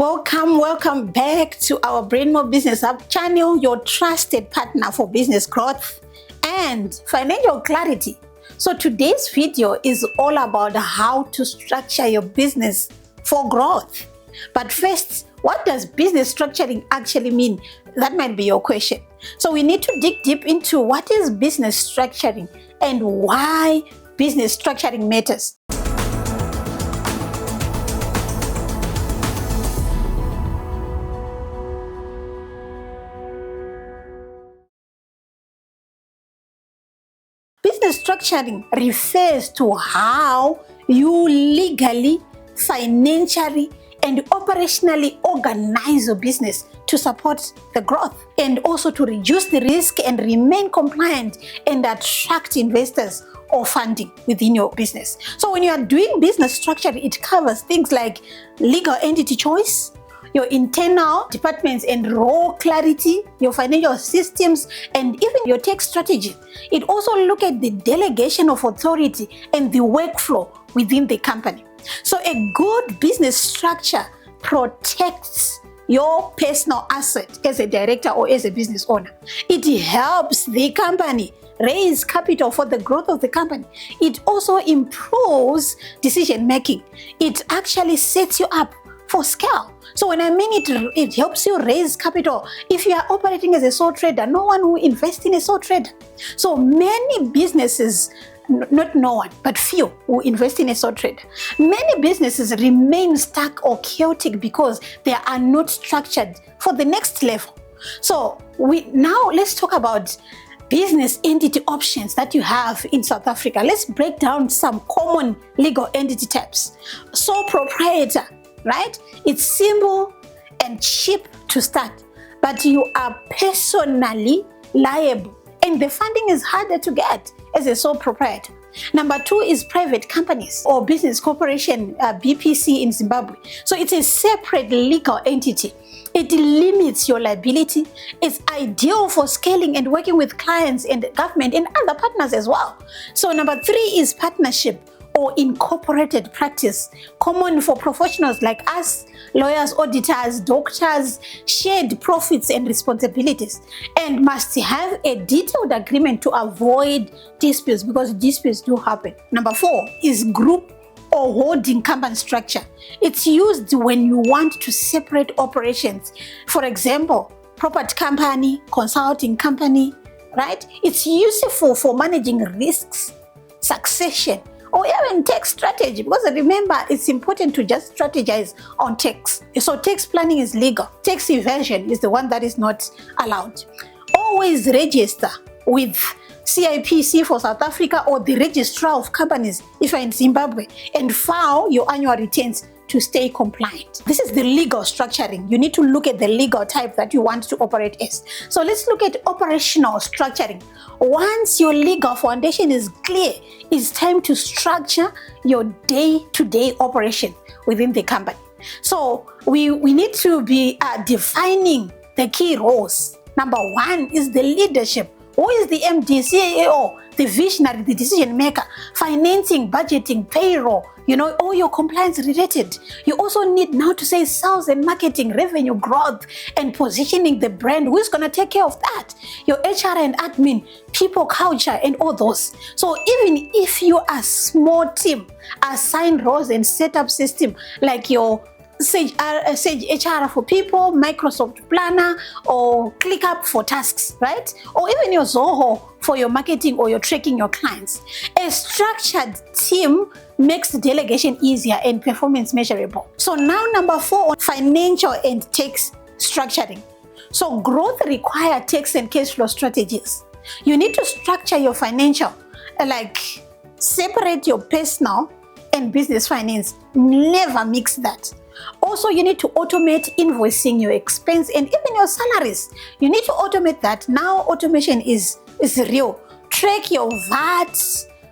Welcome back to our Brendmo Business Hub channel, your trusted partner for business growth and financial clarity. So today's video is all about how to structure your business for growth. But first, what does business structuring actually mean? That might be your question. So we need to dig deep into what is business structuring and why business structuring matters. Business structuring refers to how you legally, financially, and operationally organize your business to support the growth and also to reduce the risk and remain compliant and attract investors or funding within your business. So when you are doing business structure, it covers things like legal entity choice, your internal departments and role clarity, your financial systems, and even your tech strategy. It also looks at the delegation of authority and the workflow within the company. So a good business structure protects your personal asset as a director or as a business owner. It helps the company raise capital for the growth of the company. It also improves decision making. It actually sets you up for scale. So when I mean it helps you raise capital. If you are operating as a sole trader, no one will invest in a sole trader. So many businesses, not no one, but few will invest in a sole trader. Many businesses remain stuck or chaotic because they are not structured for the next level. So let's talk about business entity options that you have in South Africa. Let's break down some common legal entity types. Sole proprietor, right? It's simple and cheap to start, but you are personally liable and the funding is harder to get as a sole proprietor. Number two is private companies or business corporation, BPC in Zimbabwe. So it's a separate legal entity. It limits your liability. It's ideal for scaling and working with clients and government and other partners as well. So number three is partnership or incorporated practice, common for professionals like us, lawyers, auditors, doctors, shared profits and responsibilities, and must have a detailed agreement to avoid disputes because disputes do happen. Number four is group or holding company structure. It's used when you want to separate operations. For example, property company, consulting company, right? It's useful for managing risks, succession, or even tax strategy, because remember, it's important to just strategize on tax. So tax planning is legal. Tax evasion is the one that is not allowed. Always register with CIPC for South Africa or the registrar of companies if you're in Zimbabwe and file your annual returns to stay compliant. This is the legal structuring. You need to look at the legal type that you want to operate as. So let's look at operational structuring. Once your legal foundation is clear, it's time to structure your day-to-day operation within the company. So we need to be defining the key roles. Number one is the leadership. Who is the MD, CEO, the visionary, the decision maker, financing, budgeting, payroll, all your compliance related. You also need now to say sales and marketing, revenue growth, and positioning the brand. Who's going to take care of that? Your HR and admin, people, culture, and all those. So even if you are a small team, assign roles and set up system like your Sage HR for people, Microsoft Planner, or ClickUp for tasks, right? Or even your Zoho for your marketing or your tracking your clients. A structured team makes delegation easier and performance measurable. So now number four, financial and tax structuring. So growth requires tax and cash flow strategies. You need to structure your financial, like separate your personal and business finance. Never mix that. Also, you need to automate invoicing, your expense, and even your salaries. You need to automate that. Now, automation is real. Track your VAT,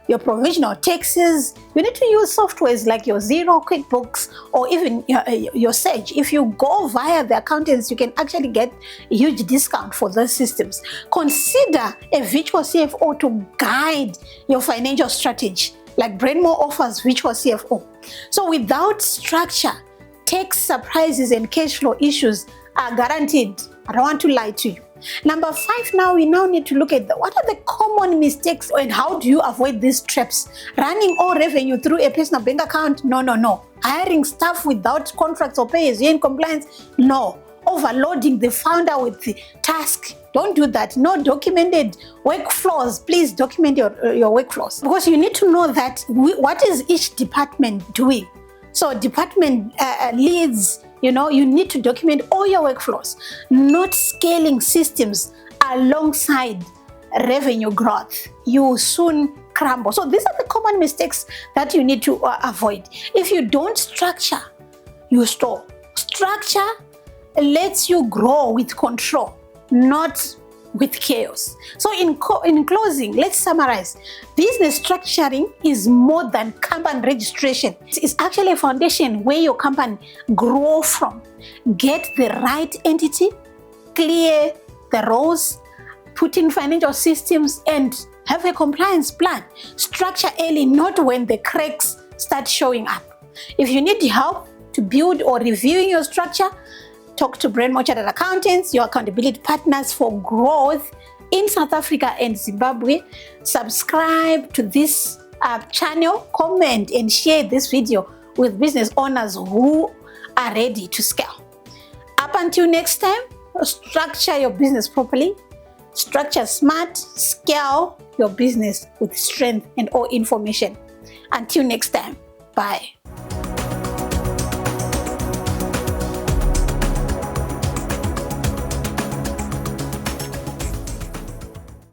your provisional taxes. You need to use softwares like your Xero, QuickBooks, or even your Sage. If you go via the accountants, you can actually get a huge discount for those systems. Consider a virtual CFO to guide your financial strategy, like Brendmo offers virtual CFO. So without structure, tax surprises and cash flow issues are guaranteed. I don't want to lie to you. Number 5, now we need to look at what are the common mistakes and how do you avoid these traps? Running all revenue through a personal bank account? No. Hiring staff without contracts or pay-as-you-earn compliance? No. Overloading the founder with the task? Don't do that. No documented workflows. Please document your workflows, because you need to know that what is each department doing. So department leads, you need to document all your workflows, not scaling systems alongside revenue growth. You will soon crumble. So these are the common mistakes that you need to avoid. If you don't structure, you stall. Structure lets you grow with control, not with chaos. So in closing, let's summarize. Business structuring is more than company registration. It's actually a foundation where your company grow from. Get the right entity, clear the roles, put in financial systems, and have a compliance plan. Structure early, not when the cracks start showing up. If you need help to build or reviewing your structure, talk to Brendmo Chartered Accountants, your accountability partners for growth in South Africa and Zimbabwe. Subscribe to this channel, comment and share this video with business owners who are ready to scale. Up until next time, structure your business properly, structure smart, scale your business with strength and all information. Until next time, bye.